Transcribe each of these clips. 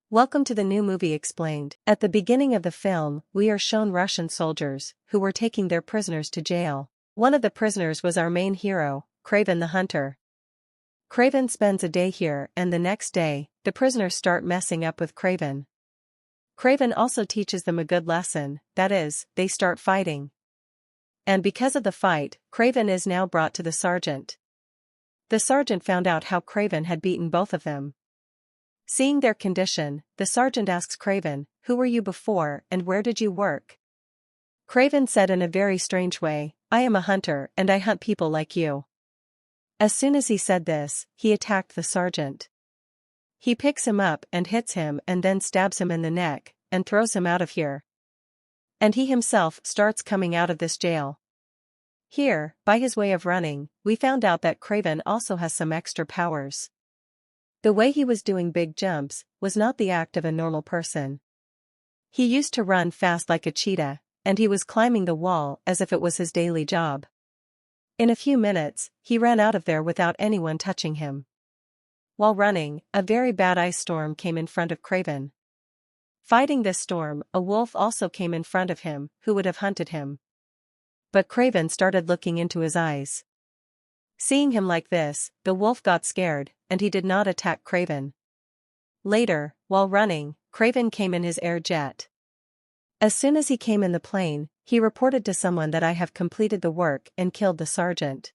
Welcome to the new movie Explained. At the beginning of the film, we are shown Russian soldiers, who were taking their prisoners to jail. One of the prisoners was our main hero, Kraven the Hunter. Kraven spends a day here and the next day, the prisoners start messing up with Kraven. Kraven also teaches them a good lesson, that is, they start fighting. And because of the fight, Kraven is now brought to the sergeant. The sergeant found out how Kraven had beaten both of them. Seeing their condition, the sergeant asks Kraven, "Who were you before and where did you work?" Kraven said in a very strange way, "I am a hunter and I hunt people like you." As soon as he said this, he attacked the sergeant. He picks him up and hits him and then stabs him in the neck, and throws him out of here. And he himself starts coming out of this jail. Here, by his way of running, we found out that Kraven also has some extra powers. The way he was doing big jumps was not the act of a normal person. He used to run fast like a cheetah, and he was climbing the wall as if it was his daily job. In a few minutes, he ran out of there without anyone touching him. While running, a very bad ice storm came in front of Kraven. Fighting this storm, a wolf also came in front of him, who would have hunted him. But Kraven started looking into his eyes. Seeing him like this, the wolf got scared, and he did not attack Kraven. Later, while running, Kraven came in his air jet. As soon as he came in the plane, he reported to someone that I have completed the work and killed the sergeant.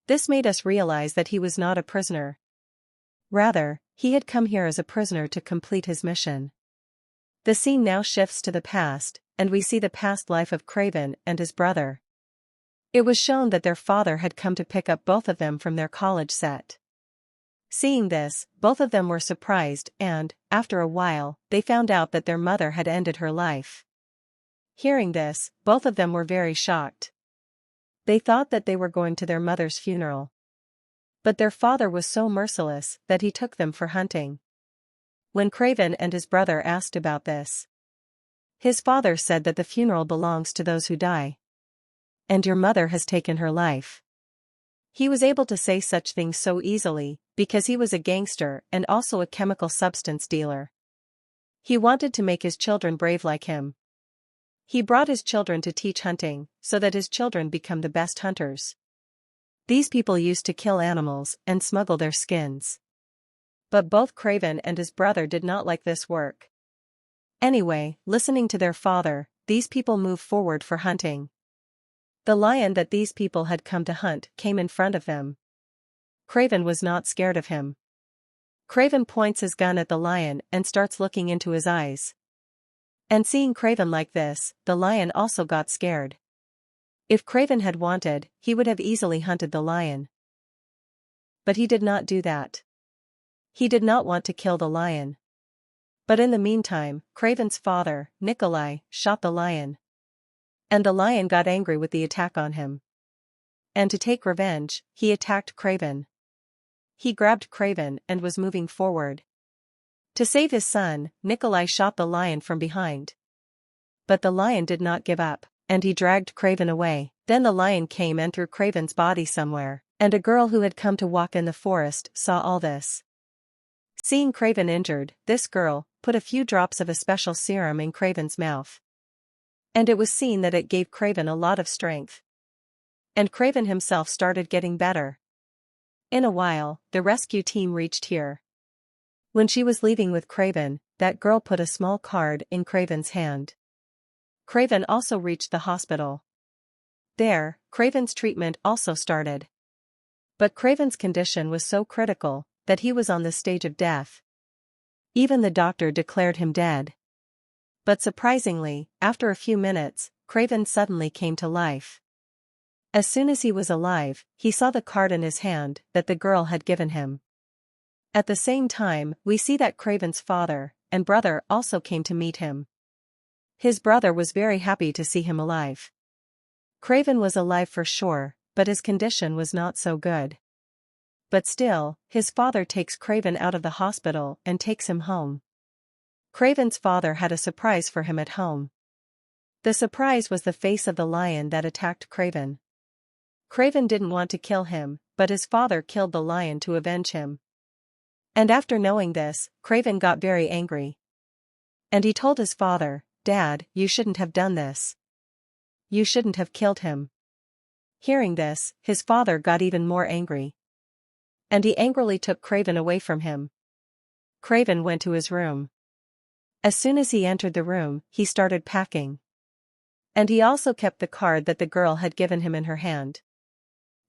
This made us realize that he was not a prisoner. Rather, he had come here as a prisoner to complete his mission. The scene now shifts to the past, and we see the past life of Kraven and his brother. It was shown that their father had come to pick up both of them from their college set. Seeing this, both of them were surprised and, after a while, they found out that their mother had ended her life. Hearing this, both of them were very shocked. They thought that they were going to their mother's funeral. But their father was so merciless that he took them for hunting. When Kraven and his brother asked about this, his father said that the funeral belongs to those who die. And your mother has taken her life. He was able to say such things so easily, because he was a gangster and also a chemical substance dealer. He wanted to make his children brave like him. He brought his children to teach hunting, so that his children become the best hunters. These people used to kill animals and smuggle their skins. But both Kraven and his brother did not like this work. Anyway, listening to their father, these people moved forward for hunting. The lion that these people had come to hunt came in front of them. Kraven was not scared of him. Kraven points his gun at the lion and starts looking into his eyes. And seeing Kraven like this, the lion also got scared. If Kraven had wanted, he would have easily hunted the lion. But he did not do that. He did not want to kill the lion. But in the meantime, Kraven's father, Nikolai, shot the lion. And the lion got angry with the attack on him. And to take revenge, he attacked Kraven. He grabbed Kraven and was moving forward. To save his son, Nikolai shot the lion from behind. But the lion did not give up, and he dragged Kraven away. Then the lion came and threw Kraven's body somewhere, and a girl who had come to walk in the forest saw all this. Seeing Kraven injured, this girl put a few drops of a special serum in Kraven's mouth. And it was seen that it gave Kraven a lot of strength. And Kraven himself started getting better. In a while, the rescue team reached here. When she was leaving with Kraven, that girl put a small card in Kraven's hand. Kraven also reached the hospital. There, Kraven's treatment also started. But Kraven's condition was so critical that he was on the stage of death. Even the doctor declared him dead. But surprisingly, after a few minutes, Kraven suddenly came to life. As soon as he was alive, he saw the card in his hand that the girl had given him. At the same time, we see that Kraven's father and brother also came to meet him. His brother was very happy to see him alive. Kraven was alive for sure, but his condition was not so good. But still, his father takes Kraven out of the hospital and takes him home. Kraven's father had a surprise for him at home. The surprise was the face of the lion that attacked Kraven. Kraven didn't want to kill him, but his father killed the lion to avenge him. And after knowing this, Kraven got very angry. And he told his father, "Dad, you shouldn't have done this. You shouldn't have killed him." Hearing this, his father got even more angry. And he angrily took Kraven away from him. Kraven went to his room. As soon as he entered the room, he started packing. And he also kept the card that the girl had given him in her hand.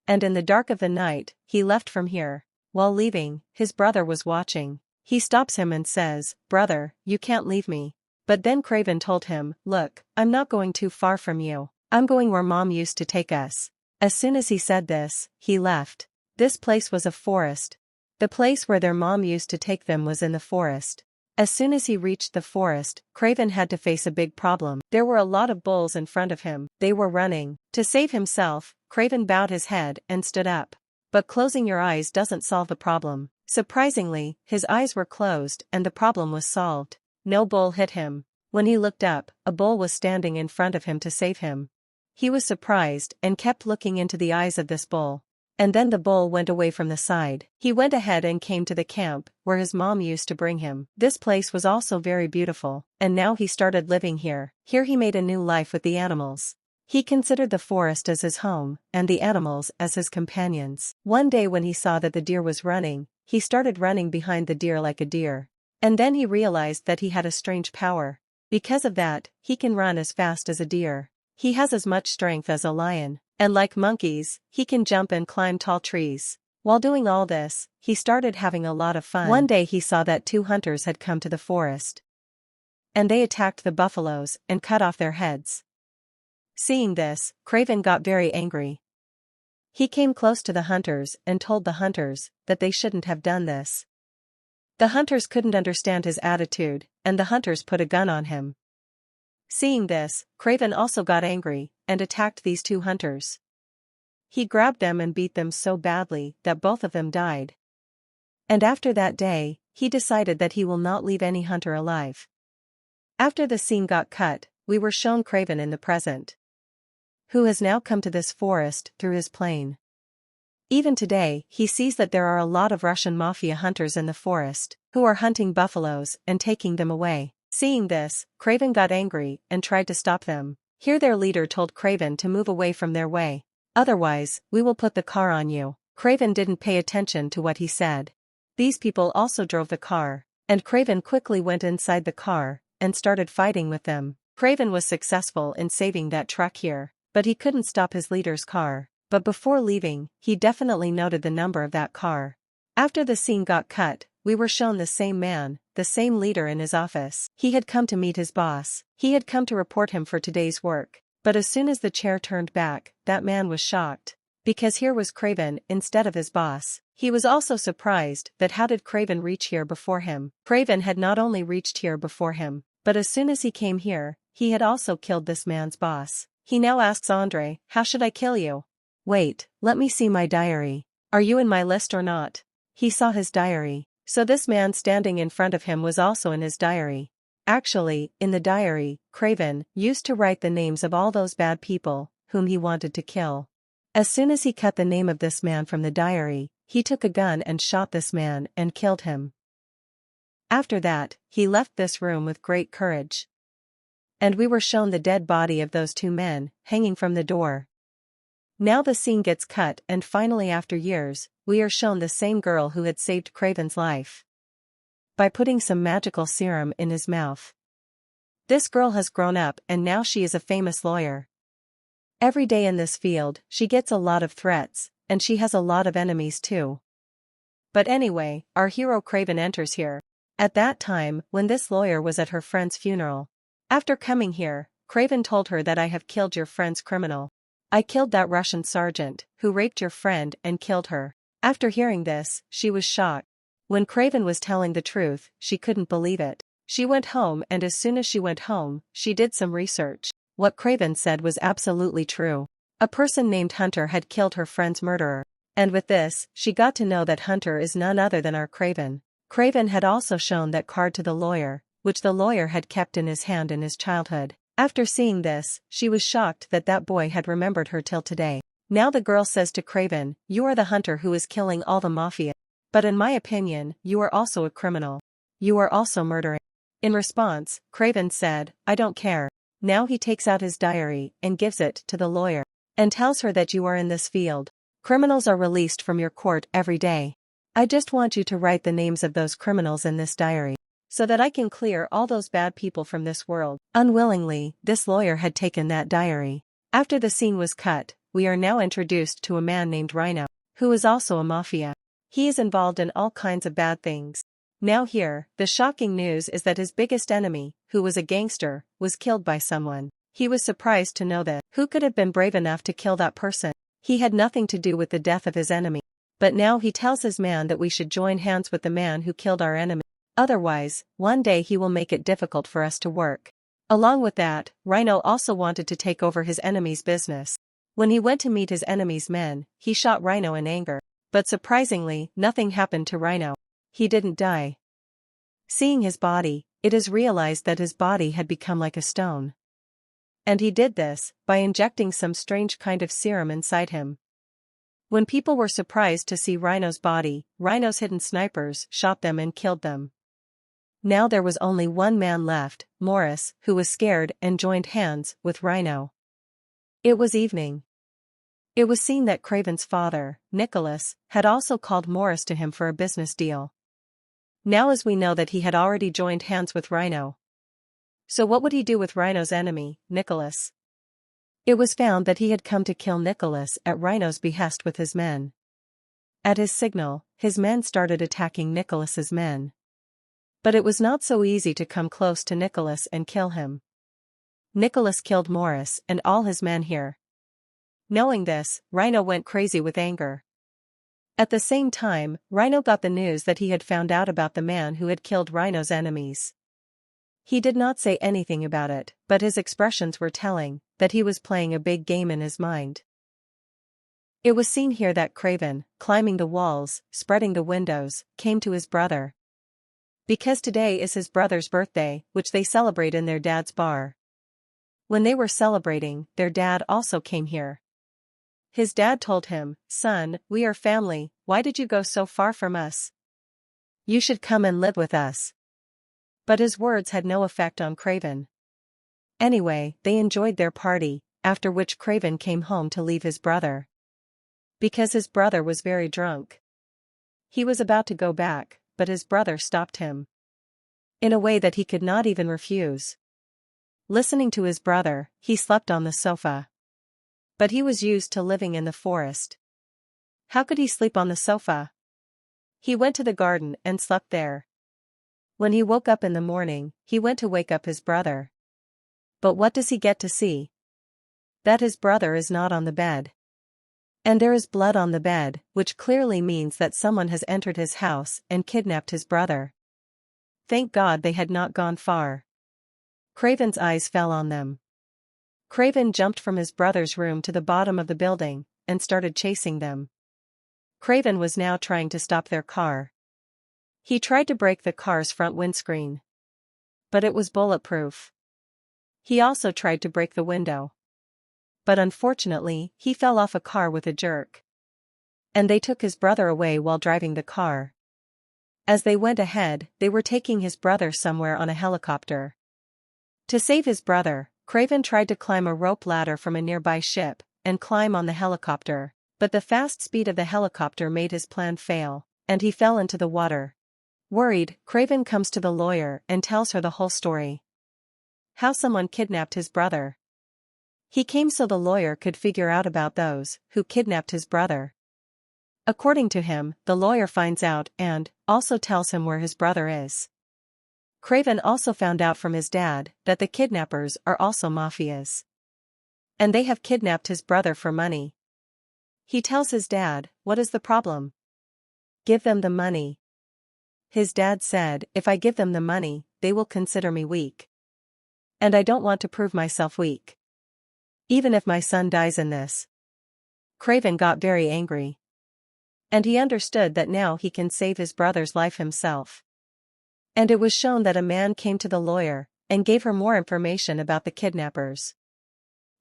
And in the dark of the night, he left from here. While leaving, his brother was watching. He stops him and says, "Brother, you can't leave me." But then Kraven told him, "Look, I'm not going too far from you. I'm going where Mom used to take us." As soon as he said this, he left. This place was a forest. The place where their mom used to take them was in the forest. As soon as he reached the forest, Kraven had to face a big problem. There were a lot of bulls in front of him. They were running. To save himself, Kraven bowed his head and stood up. But closing your eyes doesn't solve the problem. Surprisingly, his eyes were closed and the problem was solved. No bull hit him. When he looked up, a bull was standing in front of him to save him. He was surprised and kept looking into the eyes of this bull. And then the bull went away from the side. He went ahead and came to the camp where his mom used to bring him. This place was also very beautiful, and now he started living here. Here he made a new life with the animals. He considered the forest as his home, and the animals as his companions. One day when he saw that the deer was running, he started running behind the deer like a deer. And then he realized that he had a strange power. Because of that, he can run as fast as a deer. He has as much strength as a lion. And like monkeys, he can jump and climb tall trees. While doing all this, he started having a lot of fun. One day he saw that 2 hunters had come to the forest. And they attacked the buffaloes and cut off their heads. Seeing this, Kraven got very angry. He came close to the hunters and told the hunters that they shouldn't have done this. The hunters couldn't understand his attitude, and the hunters put a gun on him. Seeing this, Kraven also got angry and attacked these 2 hunters. He grabbed them and beat them so badly that both of them died. And after that day, he decided that he will not leave any hunter alive. After the scene got cut, we were shown Kraven in the present, who has now come to this forest through his plane. Even today, he sees that there are a lot of Russian mafia hunters in the forest, who are hunting buffaloes and taking them away. Seeing this, Kraven got angry and tried to stop them. Here their leader told Kraven to move away from their way. "Otherwise, we will put the car on you." Kraven didn't pay attention to what he said. These people also drove the car, and Kraven quickly went inside the car and started fighting with them. Kraven was successful in saving that truck here, but he couldn't stop his leader's car. But before leaving, he definitely noted the number of that car. After the scene got cut, we were shown the same man, the same leader in his office. He had come to meet his boss. He had come to report him for today's work. But as soon as the chair turned back, that man was shocked. Because here was Kraven instead of his boss. He was also surprised that how did Kraven reach here before him. Kraven had not only reached here before him, but as soon as he came here, he had also killed this man's boss. He now asks Andre, "How should I kill you?" "Wait, let me see my diary. Are you in my list or not?" He saw his diary. So this man standing in front of him was also in his diary. Actually, in the diary, Kraven used to write the names of all those bad people whom he wanted to kill. As soon as he cut the name of this man from the diary, he took a gun and shot this man and killed him. After that, he left this room with great courage. And we were shown the dead body of those 2 men, hanging from the door. Now the scene gets cut and finally after years, we are shown the same girl who had saved Kraven's life by putting some magical serum in his mouth. This girl has grown up and now she is a famous lawyer. Every day in this field, she gets a lot of threats, and she has a lot of enemies too. But anyway, our hero Kraven enters here. At that time, when this lawyer was at her friend's funeral. After coming here, Kraven told her that "I have killed your friend's criminal. I killed that Russian sergeant, who raped your friend and killed her." After hearing this, she was shocked. When Kraven was telling the truth, she couldn't believe it. She went home and as soon as she went home, she did some research. What Kraven said was absolutely true. A person named Hunter had killed her friend's murderer. And with this, she got to know that Hunter is none other than our Kraven. Kraven had also shown that card to the lawyer, which the lawyer had kept in his hand in his childhood. After seeing this, she was shocked that that boy had remembered her till today. Now the girl says to Kraven, "You are the hunter who is killing all the mafia." But in my opinion, you are also a criminal. You are also murdering. In response, Kraven said, I don't care. Now he takes out his diary and gives it to the lawyer and tells her that you are in this field. Criminals are released from your court every day. I just want you to write the names of those criminals in this diary so that I can clear all those bad people from this world. Unwillingly, this lawyer had taken that diary. After the scene was cut, we are now introduced to a man named Rhino, who is also a mafia. He is involved in all kinds of bad things. Now here, the shocking news is that his biggest enemy, who was a gangster, was killed by someone. He was surprised to know that. Who could have been brave enough to kill that person? He had nothing to do with the death of his enemy. But now he tells his man that we should join hands with the man who killed our enemy. Otherwise, one day he will make it difficult for us to work. Along with that, Rhino also wanted to take over his enemy's business. When he went to meet his enemy's men, he shot Rhino in anger. But surprisingly, nothing happened to Rhino. He didn't die. Seeing his body, it is realized that his body had become like a stone. And he did this by injecting some strange kind of serum inside him. When people were surprised to see Rhino's body, Rhino's hidden snipers shot them and killed them. Now there was only one man left, Morris, who was scared and joined hands with Rhino. It was evening. It was seen that Kraven's father, Nicholas, had also called Morris to him for a business deal. Now as we know that he had already joined hands with Rhino. So what would he do with Rhino's enemy, Nicholas? It was found that he had come to kill Nicholas at Rhino's behest with his men. At his signal, his men started attacking Nicholas's men. But it was not so easy to come close to Nicholas and kill him. Nicholas killed Morris and all his men here. Knowing this, Rhino went crazy with anger. At the same time, Rhino got the news that he had found out about the man who had killed Rhino's enemies. He did not say anything about it, but his expressions were telling that he was playing a big game in his mind. It was seen here that Kraven, climbing the walls, spreading the windows, came to his brother. Because today is his brother's birthday, which they celebrate in their dad's bar. When they were celebrating, their dad also came here. His dad told him, "Son, we are family, why did you go so far from us? You should come and live with us." But his words had no effect on Kraven. Anyway, they enjoyed their party, after which Kraven came home to leave his brother. Because his brother was very drunk. He was about to go back, but his brother stopped him. In a way that he could not even refuse. Listening to his brother, he slept on the sofa. But he was used to living in the forest. How could he sleep on the sofa? He went to the garden and slept there. When he woke up in the morning, he went to wake up his brother. But what does he get to see? That his brother is not on the bed. And there is blood on the bed, which clearly means that someone has entered his house and kidnapped his brother. Thank God they had not gone far. Kraven's eyes fell on them. Kraven jumped from his brother's room to the bottom of the building, and started chasing them. Kraven was now trying to stop their car. He tried to break the car's front windscreen. But it was bulletproof. He also tried to break the window. But unfortunately, he fell off a car with a jerk. And they took his brother away while driving the car. As they went ahead, they were taking his brother somewhere on a helicopter. To save his brother, Kraven tried to climb a rope ladder from a nearby ship, and climb on the helicopter, but the fast speed of the helicopter made his plan fail, and he fell into the water. Worried, Kraven comes to the lawyer and tells her the whole story. How someone kidnapped his brother. He came so the lawyer could figure out about those who kidnapped his brother. According to him, the lawyer finds out and also tells him where his brother is. Kraven also found out from his dad that the kidnappers are also mafias. And they have kidnapped his brother for money. He tells his dad, "What is the problem? Give them the money." His dad said, "If I give them the money, they will consider me weak. And I don't want to prove myself weak. Even if my son dies in this." Kraven got very angry. And he understood that now he can save his brother's life himself. And it was shown that a man came to the lawyer and gave her more information about the kidnappers.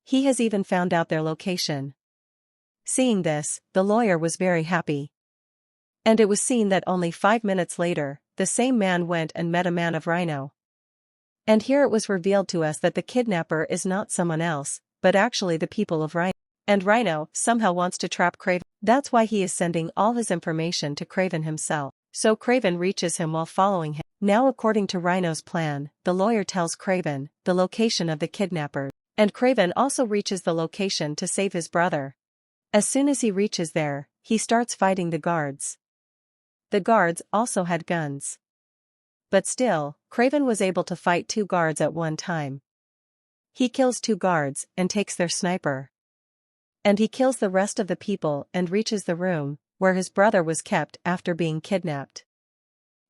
He has even found out their location. Seeing this, the lawyer was very happy. And it was seen that only 5 minutes later, the same man went and met a man of Rhino. And here it was revealed to us that the kidnapper is not someone else, but actually the people of Rhino. And Rhino somehow wants to trap Kraven. That's why he is sending all his information to Kraven himself. So Kraven reaches him while following him. Now according to Rhino's plan, the lawyer tells Kraven the location of the kidnapper. And Kraven also reaches the location to save his brother. As soon as he reaches there, he starts fighting the guards. The guards also had guns. But still, Kraven was able to fight 2 guards at one time. He kills 2 guards and takes their sniper. And he kills the rest of the people and reaches the room where his brother was kept after being kidnapped.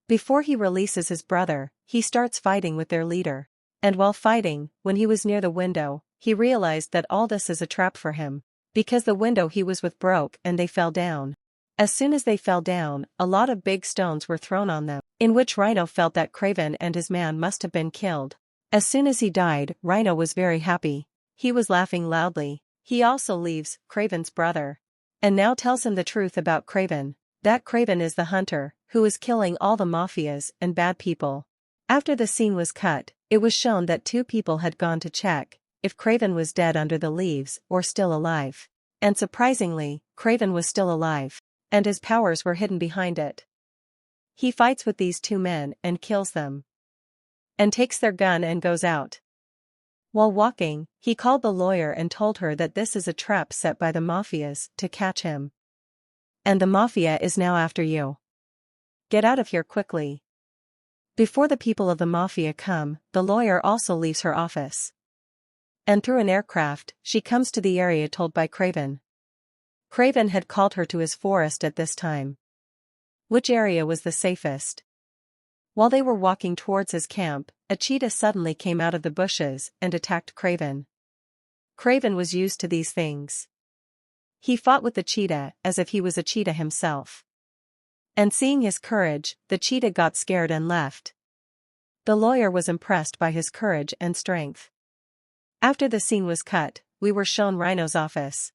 Before he releases his brother, he starts fighting with their leader. And while fighting, when he was near the window, he realized that all this is a trap for him. Because the window he was with broke and they fell down. As soon as they fell down, a lot of big stones were thrown on them, in which Rhino felt that Kraven and his man must have been killed. As soon as he died, Rhino was very happy. He was laughing loudly. He also leaves Kraven's brother. And now tells him the truth about Kraven, that Kraven is the hunter, who is killing all the mafias and bad people. After the scene was cut, it was shown that 2 people had gone to check if Kraven was dead under the leaves or still alive. And surprisingly, Kraven was still alive. And his powers were hidden behind it. He fights with these 2 men and kills them. And takes their gun and goes out. While walking, he called the lawyer and told her that this is a trap set by the mafias to catch him. And the mafia is now after you. Get out of here quickly. Before the people of the mafia come, the lawyer also leaves her office. And through an aircraft, she comes to the area told by Kraven. Kraven had called her to his forest at this time. Which area was the safest? While they were walking towards his camp, a cheetah suddenly came out of the bushes and attacked Kraven. Kraven was used to these things. He fought with the cheetah as if he was a cheetah himself. And seeing his courage, the cheetah got scared and left. The lawyer was impressed by his courage and strength. After the scene was cut, we were shown Rhino's office,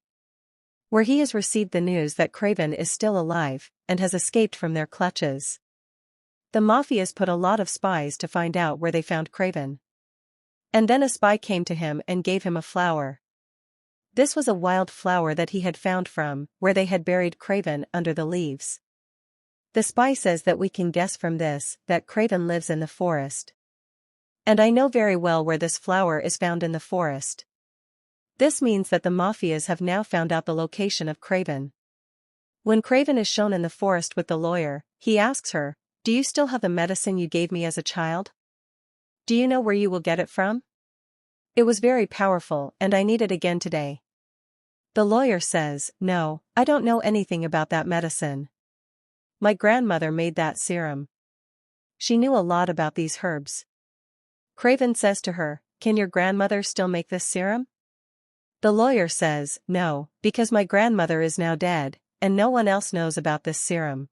where he has received the news that Kraven is still alive and has escaped from their clutches. The mafias put a lot of spies to find out where they found Kraven. And then a spy came to him and gave him a flower. This was a wild flower that he had found from where they had buried Kraven under the leaves. The spy says that we can guess from this that Kraven lives in the forest. And I know very well where this flower is found in the forest. This means that the mafias have now found out the location of Kraven. When Kraven is shown in the forest with the lawyer, he asks her, "Do you still have the medicine you gave me as a child? Do you know where you will get it from? It was very powerful and I need it again today." The lawyer says, "No, I don't know anything about that medicine. My grandmother made that serum. She knew a lot about these herbs." Kraven says to her, "Can your grandmother still make this serum?" The lawyer says, "No, because my grandmother is now dead, and no one else knows about this serum."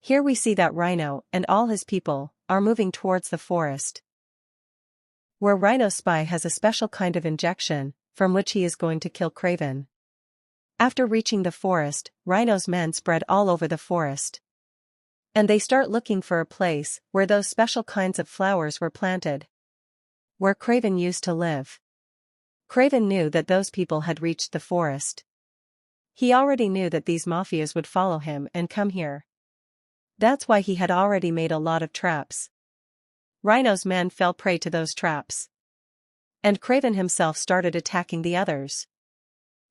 Here we see that Rhino and all his people are moving towards the forest, where Rhino's spy has a special kind of injection, from which he is going to kill Kraven. After reaching the forest, Rhino's men spread all over the forest. And they start looking for a place where those special kinds of flowers were planted, where Kraven used to live. Kraven knew that those people had reached the forest. He already knew that these mafias would follow him and come here. That's why he had already made a lot of traps. Rhino's men fell prey to those traps. And Kraven himself started attacking the others.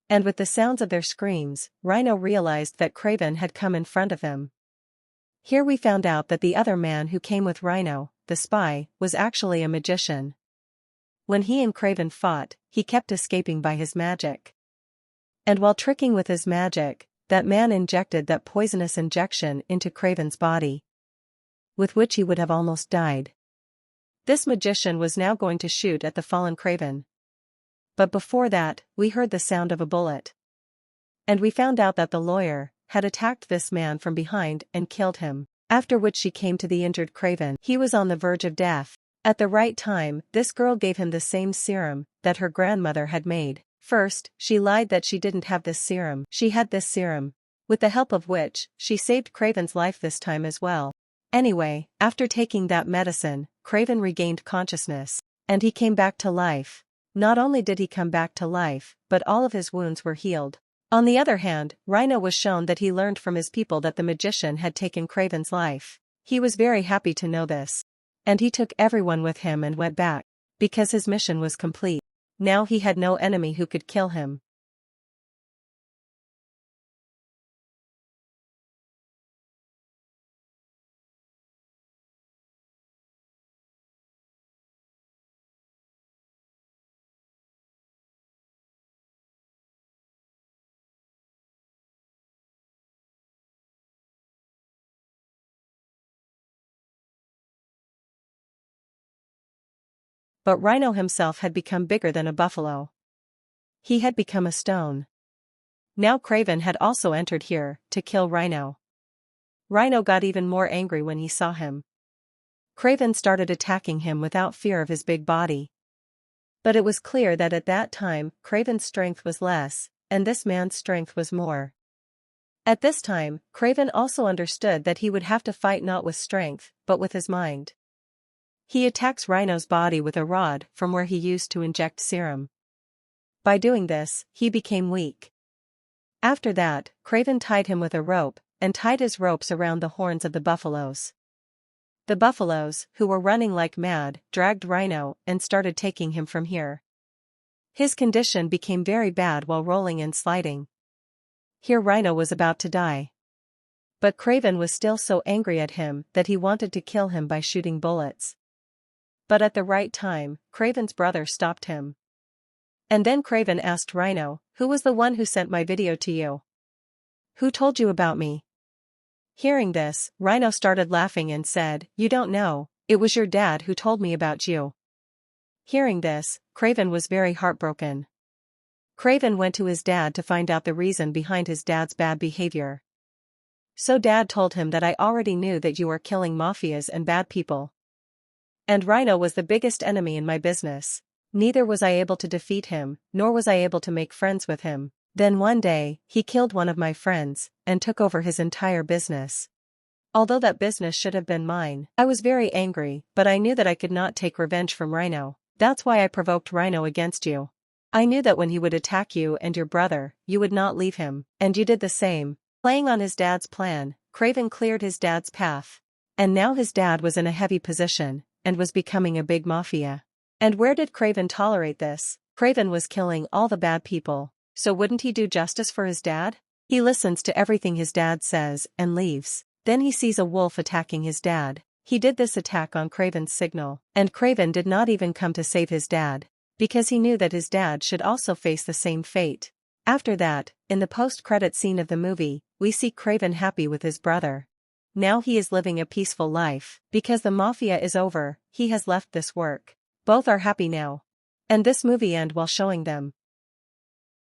And with the sounds of their screams, Rhino realized that Kraven had come in front of him. Here we found out that the other man who came with Rhino, the spy, was actually a magician. When he and Kraven fought, he kept escaping by his magic. And while tricking with his magic, that man injected that poisonous injection into Kraven's body, with which he would have almost died. This magician was now going to shoot at the fallen Kraven. But before that, we heard the sound of a bullet. And we found out that the lawyer had attacked this man from behind and killed him, after which she came to the injured Kraven. He was on the verge of death. At the right time, this girl gave him the same serum that her grandmother had made. First, she lied that she didn't have this serum. She had this serum. with the help of which, she saved Kraven's life this time as well. Anyway, after taking that medicine, Kraven regained consciousness. And he came back to life. Not only did he come back to life, but all of his wounds were healed. On the other hand, Rhino was shown that he learned from his people that the magician had taken Kraven's life. He was very happy to know this. And he took everyone with him and went back, because his mission was complete. Now he had no enemy who could kill him. But Rhino himself had become bigger than a buffalo. He had become a stone. Now Kraven had also entered here, to kill Rhino. Rhino got even more angry when he saw him. Kraven started attacking him without fear of his big body. But it was clear that at that time, Kraven's strength was less, and this man's strength was more. At this time, Kraven also understood that he would have to fight not with strength, but with his mind. He attacks Rhino's body with a rod from where he used to inject serum. By doing this, he became weak. After that, Kraven tied him with a rope, and tied his ropes around the horns of the buffaloes. The buffaloes, who were running like mad, dragged Rhino and started taking him from here. His condition became very bad while rolling and sliding. Here Rhino was about to die. But Kraven was still so angry at him that he wanted to kill him by shooting bullets. But at the right time, Kraven's brother stopped him. And then Kraven asked Rhino, "Who was the one who sent my video to you? Who told you about me?" Hearing this, Rhino started laughing and said, "You don't know, it was your dad who told me about you." Hearing this, Kraven was very heartbroken. Kraven went to his dad to find out the reason behind his dad's bad behavior. So Dad told him that I already knew that you were killing mafias and bad people. And Rhino was the biggest enemy in my business. Neither was I able to defeat him, nor was I able to make friends with him. Then one day, he killed one of my friends, and took over his entire business. Although that business should have been mine, I was very angry, but I knew that I could not take revenge from Rhino. That's why I provoked Rhino against you. I knew that when he would attack you and your brother, you would not leave him, and you did the same. Playing on his dad's plan, Kraven cleared his dad's path. And now his dad was in a heavy position, and was becoming a big mafia. And where did Kraven tolerate this? Kraven was killing all the bad people, so wouldn't he do justice for his dad? He listens to everything his dad says, and leaves. Then he sees a wolf attacking his dad. He did this attack on Kraven's signal, and Kraven did not even come to save his dad, because he knew that his dad should also face the same fate. After that, in the post-credit scene of the movie, we see Kraven happy with his brother. Now he is living a peaceful life. Because the mafia is over, he has left this work. Both are happy now. And this movie ends while showing them